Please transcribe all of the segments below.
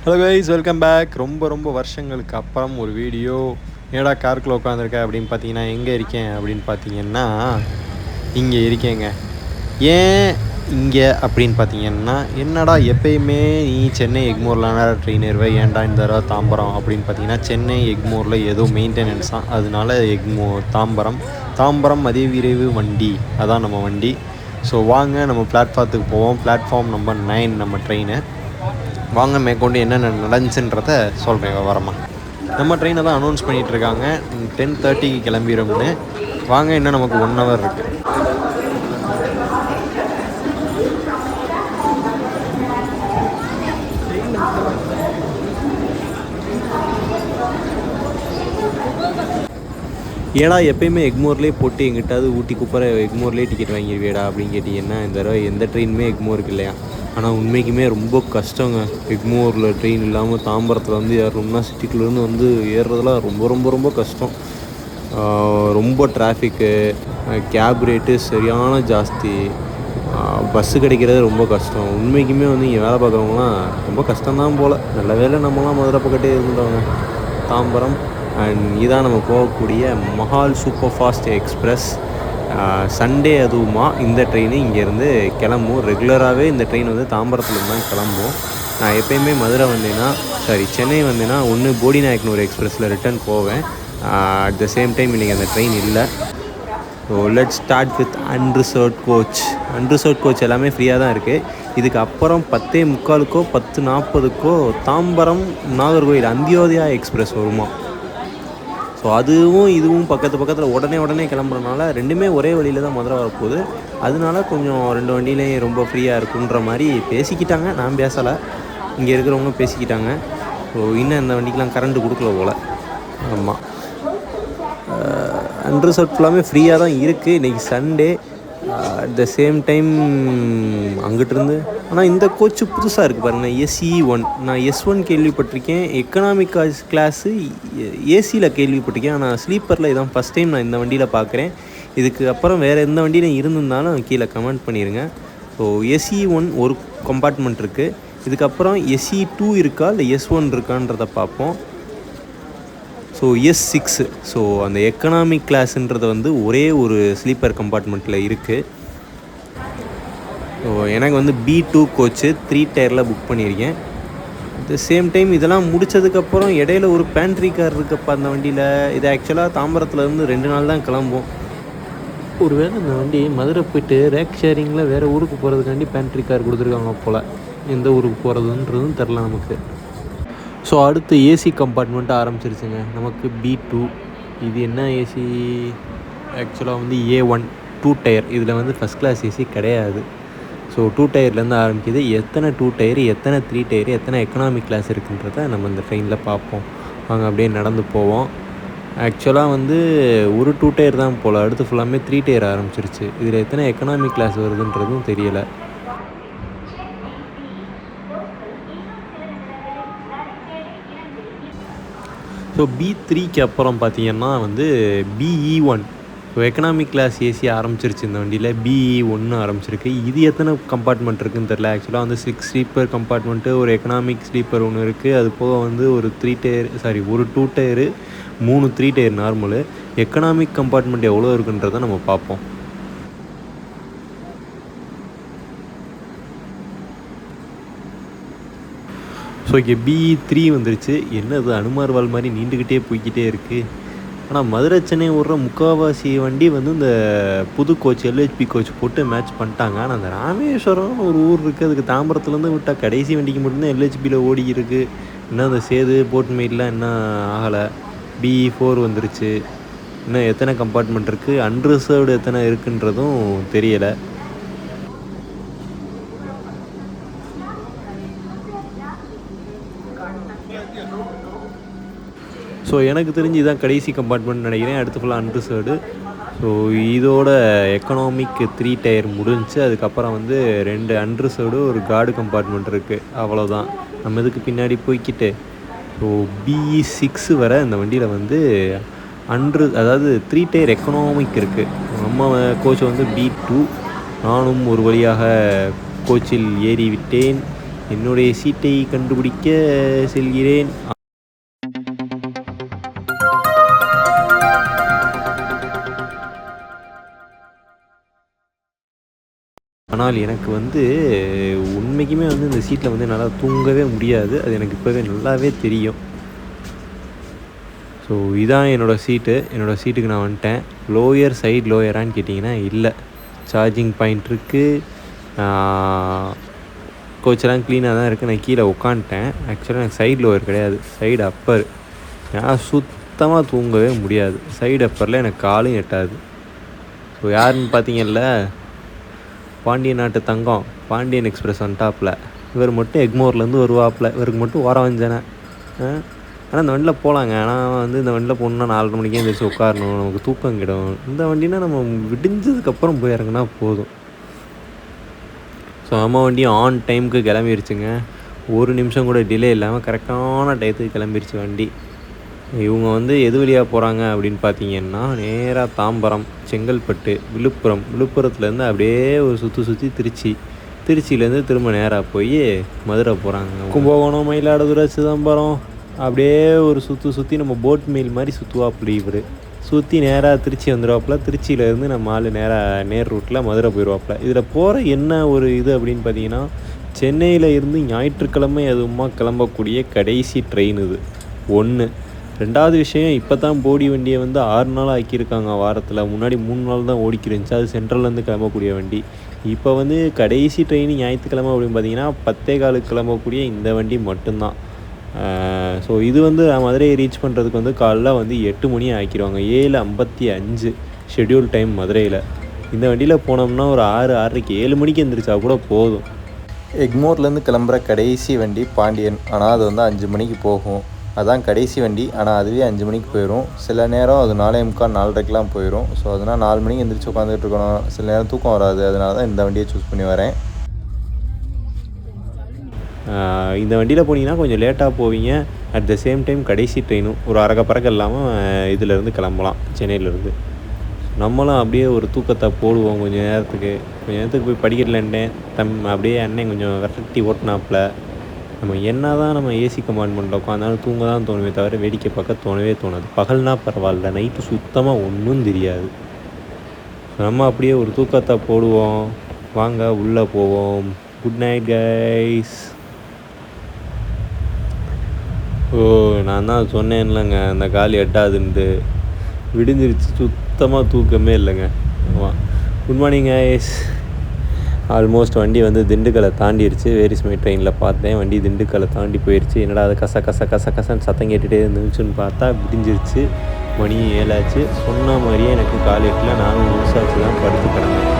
Hello guys, welcome back. ரொம்ப வருஷங்களுக்கு அப்புறம் ஒரு வீடியோ. ஏடா காருக்குள்ளே உட்காந்துருக்கேன் அப்படின்னு பார்த்தீங்கன்னா, எங்கே இருக்கேன் அப்படின்னு பார்த்தீங்கன்னா, இங்கே இருக்கேங்க. ஏன் இங்கே அப்படின்னு பார்த்தீங்கன்னா, என்னடா எப்பயுமே நீ சென்னை எக்மோர்லான ட்ரெயின் ஏறுவே, ஏன்டா இந்த தடவை தாம்பரம் அப்படின்னு பார்த்தீங்கன்னா, சென்னை எக்மோரில் ஏதோ மெயின்டெனன்ஸ் தான், அதனால தாம்பரம் அதிவிரைவு வண்டி, அதான் நம்ம வண்டி. ஸோ வாங்க நம்ம பிளாட்ஃபார்த்துக்கு போவோம். பிளாட்ஃபார்ம் நம்பர் 9 நம்ம ட்ரெயினு. வாங்க மேற்கொண்டு என்னென்ன நடந்துச்சுன்றத சொல்கிறேன் விவரமாக. நம்ம ட்ரெயினை தான் அனௌன்ஸ் பண்ணிகிட்ருக்காங்க 10:30க்கு கிளம்பிடும்னு. வாங்க, இன்னும் நமக்கு 1 hour இருக்குது. ஏடா எப்பயுமே எக்மோர்லேயே போட்டு எங்கிட்டாவது ஊட்டி குப்பரை எக்மோர்லேயே டிக்கெட் வாங்கிடுவேடா அப்படின்னு கேட்டிங்கன்னா, இந்த தடவை எந்த ட்ரெயினுமே எக்மோருக்கு இல்லையா. ஆனால் உண்மைக்குமே ரொம்ப கஷ்டங்க. எக்மோரில் ட்ரெயின் இல்லாமல் தாம்பரத்தில் வந்து ஏறணும்னா சிட்டிக்குள்ளேருந்து வந்து ஏறுறதுலாம் ரொம்ப கஷ்டம். ரொம்ப டிராஃபிக்கு, கேப் ரேட்டு சரியான ஜாஸ்தி, பஸ்ஸு கிடைக்கிறது ரொம்ப கஷ்டம். உண்மைக்குமே வந்து இங்கே வேலை பார்க்குறவங்களாம் ரொம்ப கஷ்டம்தான் போல். நல்ல வேலை நம்மளாம் மதுரை பக்கத்தே இருந்துட்டோங்க. தாம்பரம் அண்ட் இதான் நம்ம போகக்கூடிய Mahal super fast express. Sunday அதுவுமா இந்த ட்ரெயின் இங்கேருந்து கிளம்பும். ரெகுலராகவே இந்த ட்ரெயின் வந்து தாம்பரத்துலேருந்து தான் கிளம்பும். நான் எப்போயுமே மதுரை வந்தேன்னா சென்னை வந்தேன்னா ஒன்று போடிநாயக்கனூர் எக்ஸ்பிரஸில் ரிட்டர்ன் போவேன். அட் த சேம் டைம் இன்றைக்கி அந்த ட்ரெயின் இல்லை. So let's start with unreserved coach எல்லாமே ஃப்ரீயாக தான் இருக்குது. இதுக்கு அப்புறம் 10:45 10:40 தாம்பரம் நாகர்கோவில் அந்தியோதயா எக்ஸ்பிரஸ் வருமா. ஸோ அதுவும் இதுவும் பக்கத்தில் உடனே கிளம்புறதுனால ரெண்டுமே ஒரே வழியில் தான் மதுரை வரப்போகுது. அதனால கொஞ்சம் 2 வண்டியிலையும் ரொம்ப ஃப்ரீயாக இருக்குன்ற மாதிரி பேசிக்கிட்டாங்க. நான் பேசலை, இங்கே இருக்கிறவங்க பேசிக்கிட்டாங்க. ஸோ இன்னும் இந்த வண்டிக்கெலாம் கரண்ட் கொடுக்கல போல். ஆமாம், அன்ரிசர்வ் ஃபுல்லாமே ஃப்ரீயாக தான் இருக்குது. இன்றைக்கி Sunday. At the same time அங்கிட்டிருந்து ஆனால் இந்த கோச்சு புதுசாக இருக்குது பாருங்கள், SE1. நான் S1 கேள்விப்பட்டிருக்கேன், எக்கனாமிக் கிளாஸு ஏசியில் கேள்விப்பட்டிருக்கேன். ஆனால் ஸ்லீப்பரில் இதான் ஃபஸ்ட் டைம் நான் இந்த வண்டியில் பார்க்குறேன். இதுக்கு அப்புறம் வேறு எந்த வண்டியில் இருந்திருந்தாலும் கீழே கமெண்ட் பண்ணிடுங்க. ஸோ SE1 ஒரு கம்பார்ட்மெண்ட் இருக்குது. இதுக்கப்புறம் SE2 இருக்கா இல்லை S1 இருக்கான்றதை பார்ப்போம். ஸோ S6, ஸோ அந்த எக்கனாமிக் கிளாஸுன்றது வந்து ஒரே ஒரு ஸ்லீப்பர் கம்பார்ட்மெண்ட்டில் இருக்குது. ஸோ எனக்கு வந்து B2 கோச்சு 3 டயரில் புக் பண்ணியிருக்கேன். அட் த சேம் டைம் இதெல்லாம் முடித்ததுக்கப்புறம் இடையில ஒரு பேண்ட்ரி கார் இருக்குப்பா அந்த வண்டியில். இது ஆக்சுவலாக தாம்பரத்துலேருந்து 2 நாள் தான் கிளம்பும். ஒருவேளை இந்த வண்டி மதுரை போய்ட்டு ரேக் ஷேரிங்கில் வேறு ஊருக்கு போகிறதுக்காண்டி பேண்ட்ரி கார் கொடுத்துருக்காங்க போல். எந்த ஊருக்கு போகிறதுன்றதும் தெரில நமக்கு. ஸோ அடுத்து ஏசி கம்பார்ட்மெண்ட்டு ஆரம்பிச்சிருச்சுங்க. நமக்கு B2. இது என்ன ஏசி, ஆக்சுவலாக வந்து A1 2 டயர். இதில் வந்து ஃபஸ்ட் கிளாஸ் ஏசி கிடையாது. ஸோ 2 டயர்லேருந்து ஆரம்பிக்குது. எத்தனை 2 டயரு, எத்தனை 3 டயரு, எத்தனை எக்கனாமிக் கிளாஸ் இருக்குன்றதை நம்ம இந்த ட்ரெயினில் பார்ப்போம். வாங்க அப்படியே நடந்து போவோம். ஆக்சுவலாக வந்து ஒரு 2 டயர் தான் போல், அடுத்து ஃபுல்லாமே 3 டயர் ஆரம்பிச்சிருச்சு. இதில் எத்தனை எக்கனாமிக் கிளாஸ் வருதுன்றதும் தெரியலை. ஸோ B3க்கு அப்புறம் பார்த்திங்கன்னா வந்து BE1. So economic class AC ஆரம்பிச்சிருச்சு இந்த வண்டியில். BE1 ஆரம்பிச்சிருக்கு. இது எத்தனை கம்பார்ட்மெண்ட் இருக்குதுன்னு தெரில. ஆக்சுவலாக வந்து 6 ஸ்லீப்பர் கம்பார்ட்மெண்ட்டு, ஒரு எக்கனாமிக் ஸ்லீப்பர் ஒன்று இருக்குது. அது போக வந்து ஒரு 2 tier, 3 3 tier normal. Economic compartment எவ்வளோ இருக்குன்றதை நம்ம பார்ப்போம். ஸோ இங்கே BE3 வந்துருச்சு. என்னது அனுமார் வால் மாதிரி நீண்டுக்கிட்டே போய்கிட்டே இருக்குது. ஆனால் மதுரை சென்னை ஓடுற முக்கால்வாசி வண்டி வந்து இந்த புது கோச் LHP கோச் போட்டு மேட்ச் பண்ணிட்டாங்க. ஆனால் அந்த ராமேஸ்வரம் ஒரு ஊர் இருக்குது, அதுக்கு தாம்பரத்துலேருந்து விட்டால் கடைசி வண்டிக்கு மட்டும்தான் LHPயில் ஓடி இருக்குது. இன்னும் அந்த சேது போட்மேட்லாம் இன்னும் ஆகலை. BE4 வந்துருச்சு. இன்னும் எத்தனை கம்பார்ட்மெண்ட் இருக்குது, அன்ரிசர்வ்டு எத்தனை இருக்குன்றதும் தெரியலை. ஸோ எனக்கு தெரிஞ்சு இதான் கடைசி கம்பார்ட்மெண்ட் நினைக்கிறேன். அடுத்து ஃபுல்லாக அன்ரிசர்வ்டு. ஸோ இதோட எக்கனாமிக் 3 டயர் முடிஞ்சு. அதுக்கப்புறம் வந்து 2 அன்ரிசர்வ்டு, ஒரு கார்டு கம்பார்ட்மெண்ட் இருக்குது. அவ்வளோதான். நம்ம இதுக்கு பின்னாடி போய்கிட்டு ஸோ BE6 வர இந்த வண்டியில் வந்து அதாவது 3 டயர் எக்கனாமிக் இருக்குது. நம்ம கோச் வந்து B2. நானும் ஒரு வழியாக கோச்சில் ஏறி விட்டேன். என்னுடைய சீட்டை கண்டுபிடிக்க செல்கிறேன். ஆனால் எனக்கு வந்து உண்மைக்குமே வந்து இந்த சீட்டில் வந்து என்னால் தூங்கவே முடியாது. அது எனக்கு இப்போவே நல்லாவே தெரியும். ஸோ இதான் என்னோடய சீட்டுக்கு நான் வந்துட்டேன். லோயர் சைடு லோயரான்னு கேட்டிங்கன்னா இல்லை, சார்ஜிங் பாயிண்ட் இருக்குது, கோச்செல்லாம் க்ளீனாக தான் இருக்குது. நான் கீழே உட்காந்துட்டேன். ஆக்சுவலாக எனக்கு சைடு லோயர் கிடையாது, சைடு அப்பர். ஏன்னா சுத்தமாக தூங்கவே முடியாது. சைடு அப்பரில் எனக்கு காலும் எட்டாது. ஸோ யாருன்னு பார்த்தீங்கல்ல, பாண்டியன் நாட்டு தங்கம், பாண்டியன் எக்ஸ்பிரஸ் வந்துட்டாப்பில். இவர் மட்டும் எக்மோர்லேருந்து வருவாப்பில். இவருக்கு மட்டும் ஓரம் வந்தேனே. ஆனால் இந்த வண்டியில் போகலாங்க. ஆனால் வந்து இந்த வண்டியில் போகணுன்னா 4:30 மணிக்கே எழுந்திரிச்சு உட்காரணும், நமக்கு தூக்கம் கிடும். இந்த வண்டினா நம்ம விடிஞ்சதுக்கப்புறம் போய் இறங்குனா போதும். ஸோ நம்ம வண்டியும் ஆன் டைமுக்கு கிளம்பிருச்சுங்க. ஒரு நிமிஷம் கூட டிலே இல்லாமல் கரெக்டான டயத்துக்கு கிளம்பிருச்சு வண்டி. இவங்க வந்து எது வழியாக போகிறாங்க அப்படின்னு பார்த்தீங்கன்னா, நேராக தாம்பரம், செங்கல்பட்டு, விழுப்புரத்துலேருந்து அப்படியே ஒரு சுற்றி திருச்சியிலேருந்து திரும்ப நேராக போய் மதுரை போகிறாங்க. கும்பகோணம், மயிலாடுதுறை, சிதம்பரம் அப்படியே ஒரு சுற்றி நம்ம போட் மீல் மாதிரி சுற்றுவாப்பில். இவர் சுற்றி நேராக திருச்சி வந்துடுவாப்பில். திருச்சியிலேருந்து நம்ம ஆள் நேர் ரூட்டில் மதுரை போயிடுவாப்பில். இதில் போகிற என்ன ஒரு இது அப்படின்னு பார்த்தீங்கன்னா, சென்னையில் இருந்து ஞாயிற்றுக்கிழமை அதுவுமா கிளம்பக்கூடிய கடைசி ட்ரெயின் இது ஒன்று. ரெண்டாவது விஷயம், இப்போ தான் போடி வண்டியை வந்து 6 நாள் ஆக்கியிருக்காங்க வாரத்தில். முன்னாடி 3 நாள் தான் ஓடிக்கிருந்துச்சு. அது சென்ட்ரல்லேருந்து கிளம்பக்கூடிய வண்டி. இப்போ வந்து கடைசி ட்ரெயின் ஞாயிற்றுக்கிழமை அப்படின்னு பார்த்தீங்கன்னா 10:15 கிளம்பக்கூடிய இந்த வண்டி மட்டும்தான். ஸோ இது வந்து மதுரையை ரீச் பண்ணுறதுக்கு வந்து காலைல வந்து 8 மணி ஆக்கிடுவாங்க. 7:55 ஷெட்யூல் டைம் மதுரையில். இந்த வண்டியில் போனோம்னா ஒரு 6:30க்கு 7 மணிக்கு எழுந்திரிச்சா கூட போதும். எக்மோர்லேருந்து கிளம்புற கடைசி வண்டி பாண்டியன். ஆனால் அது வந்து 5 மணிக்கு போகும். அதான் கடைசி வண்டி. ஆனால் அதுவே 5 மணிக்கு போயிடும். சில நேரம் அது 4:45 4:30க்கெலாம் போயிடும். ஸோ அதனால் 4 மணிக்கு எழுந்திரிச்சு உட்காந்துட்டு இருக்கணும். சில நேரம் தூக்கம் வராது. அதனால தான் இந்த வண்டியை சூஸ் பண்ணி வரேன். இந்த வண்டியில் போனீங்கன்னா கொஞ்சம் லேட்டாக போவீங்க. அட் த சேம் டைம் கடைசி ட்ரெயினும் ஒரு அரக்க பறக்க இல்லாமல் இதிலேருந்து கிளம்பலாம், சென்னையிலேருந்து. நம்மளும் அப்படியே ஒரு தூக்கத்தை போடுவோம் கொஞ்சம் நேரத்துக்கு போய் படிக்கலன்ட்டேன். அப்படியே அண்ணன் கொஞ்சம் விரட்டி ஓட்டினாப்பில். நம்ம என்ன தான் நம்ம ஏசி கம்பார்ட்மெண்ட்டில் உட்காந்தாலும் தூங்க தான் தோணுமே தவிர வேடிக்கை பார்க்க தோணவே தோணாது. பகல்னால் பரவாயில்ல, நைட்டு சுத்தமாக ஒன்றும் தெரியாது. நம்ம அப்படியே ஒரு தூக்கத்தை போடுவோம். வாங்க உள்ளே போவோம். Good night guys. நான் தான் சொன்னேன்லங்க, அந்த காலி எட்டாதுன்ட்டு. விடிஞ்சிருச்சு, சுத்தமாக தூக்கமே இல்லைங்க. ஆமாம். Good morning guys. ஆல்மோஸ்ட் வண்டி வந்து திண்டுக்கலை தாண்டிடுச்சு. வேரிஸ்மை ட்ரெயினில் பார்த்தேன், வண்டி திண்டுக்கலை தாண்டி போயிடுச்சு. என்னடா அது கசன்னு சத்தம் கேட்டுகிட்டே இருந்துச்சுன்னு பார்த்தா விடிஞ்சிருச்சு. மணி 7 ஆச்சு. சொன்ன மாதிரியே எனக்கு கால் 8 நானும் முழுசாச்சு தான் படுத்து கிடந்தேன்.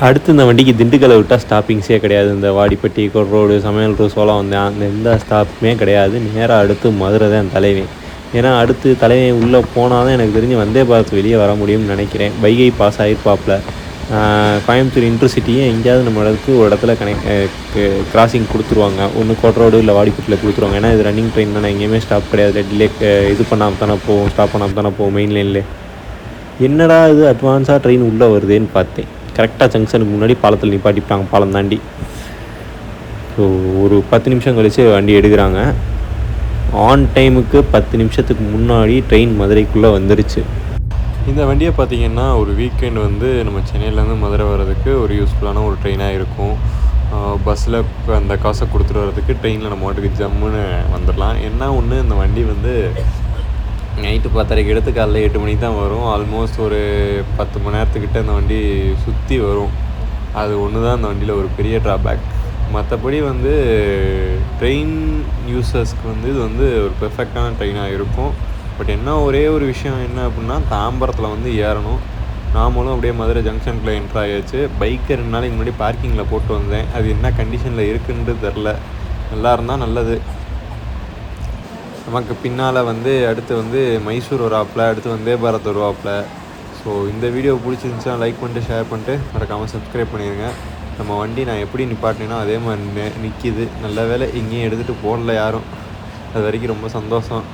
அடுத்து இந்த வண்டிக்கு திண்டுக்கலை விட்டால் ஸ்டாப்பிங்ஸே கிடையாது. இந்த வாடிப்பட்டி, கொரோடு, சமையல் ரோடு, சோளம் வந்தேன், அந்த எந்த ஸ்டாப்புமே கிடையாது. நேராக அடுத்து மதுரை தான் தலைவன். ஏன்னா அடுத்து தலைவன் உள்ளே போனால் தான் எனக்கு தெரிஞ்சு வந்தே பாரத் வெளியே வர முடியும்னு நினைக்கிறேன். வைகை பாஸ் ஆகிருப்பாப்பில். கோயம்புத்தூர் இன்டர்சிட்டியே எங்கேயாவது நம்ம ஒரு இடத்துல கிராசிங் கொடுத்துருவாங்க. ஒன்று கோட்டரோடு இல்லை வாடிப்பட்டியில் கொடுத்துருவாங்க. ஏன்னா இது ரன்னிங் ட்ரெயின் தானே, எங்கேயுமே ஸ்டாப் கிடையாது. டிலே இது பண்ணாமல் தானே போவோம், ஸ்டாப் பண்ணாமல் தானே போவோம் மெயின் லைனில். என்னடா இது அட்வான்ஸாக ட்ரெயின் உள்ளே வருதுன்னு பார்த்தேன். கரெக்டாக ஜங்ஷனுக்கு முன்னாடி பாலத்தில் நிப்பாட்டிவிட்டாங்க, பாலம் தாண்டி. ஸோ ஒரு 10 நிமிஷம் கழித்து வண்டி எடுக்கிறாங்க. ஆன் டைமுக்கு 10 நிமிஷத்துக்கு முன்னாடி ட்ரெயின் மதுரைக்குள்ளே வந்துருச்சு. இந்த வண்டியை பார்த்திங்கன்னா ஒரு வீக்கெண்ட் வந்து நம்ம சென்னையிலேருந்து மதுரை வர்றதுக்கு ஒரு யூஸ்ஃபுல்லான ஒரு ட்ரெயினாக இருக்கும். பஸ்ஸில் அந்த காசை கொடுத்துட்டு வர்றதுக்கு ட்ரெயினில் நம்ம மாட்டுக்கு ஜம்முன்னு வந்துடலாம். என்ன ஒன்று, இந்த வண்டி வந்து நைட்டு 10:30 எடுத்து காலைல 8 மணிக்கு தான் வரும். ஆல்மோஸ்ட் ஒரு 10 மணி நேரத்துக்கிட்ட அந்த வண்டி சுற்றி வரும். அது ஒன்று தான் அந்த வண்டியில் ஒரு பெரிய ட்ராபேக். மற்றபடி வந்து ட்ரெயின் யூசர்ஸ்க்கு வந்து இது வந்து ஒரு பெர்ஃபெக்டான ட்ரெயினாக இருக்கும். பட் என்ன ஒரே ஒரு விஷயம் என்ன அப்படின்னா, தாம்பரத்தில் வந்து ஏறணும். நாமளும் அப்படியே மதுரை ஜங்ஷனுக்குள்ளே என்ட்ரு ஆகியாச்சு. பைக்கை 2 நாளைக்கு முன்னாடி பார்க்கிங்கில் போட்டு வந்தேன். அது என்ன கண்டிஷனில் இருக்குன்றது தெரில. நல்லா இருந்தால் நல்லது. நமக்கு பின்னால் வந்து அடுத்து வந்து மைசூர் வருவாப்பில், அடுத்து வந்தே பாரத் வருவாப்பில். ஸோ இந்த வீடியோ பிடிச்சிருந்துச்சுன்னா லைக் பண்ணிட்டு ஷேர் பண்ணிட்டு மறக்காமல் சப்ஸ்கிரைப் பண்ணிடுங்க. நம்ம வண்டி நான் எப்படி நிப்பாட்டினேனோ அதே மாதிரி நிற்கிது. நல்ல வேலை எங்கேயும் எடுத்துகிட்டு போடல யாரும். அது வரைக்கும் ரொம்ப சந்தோஷம்.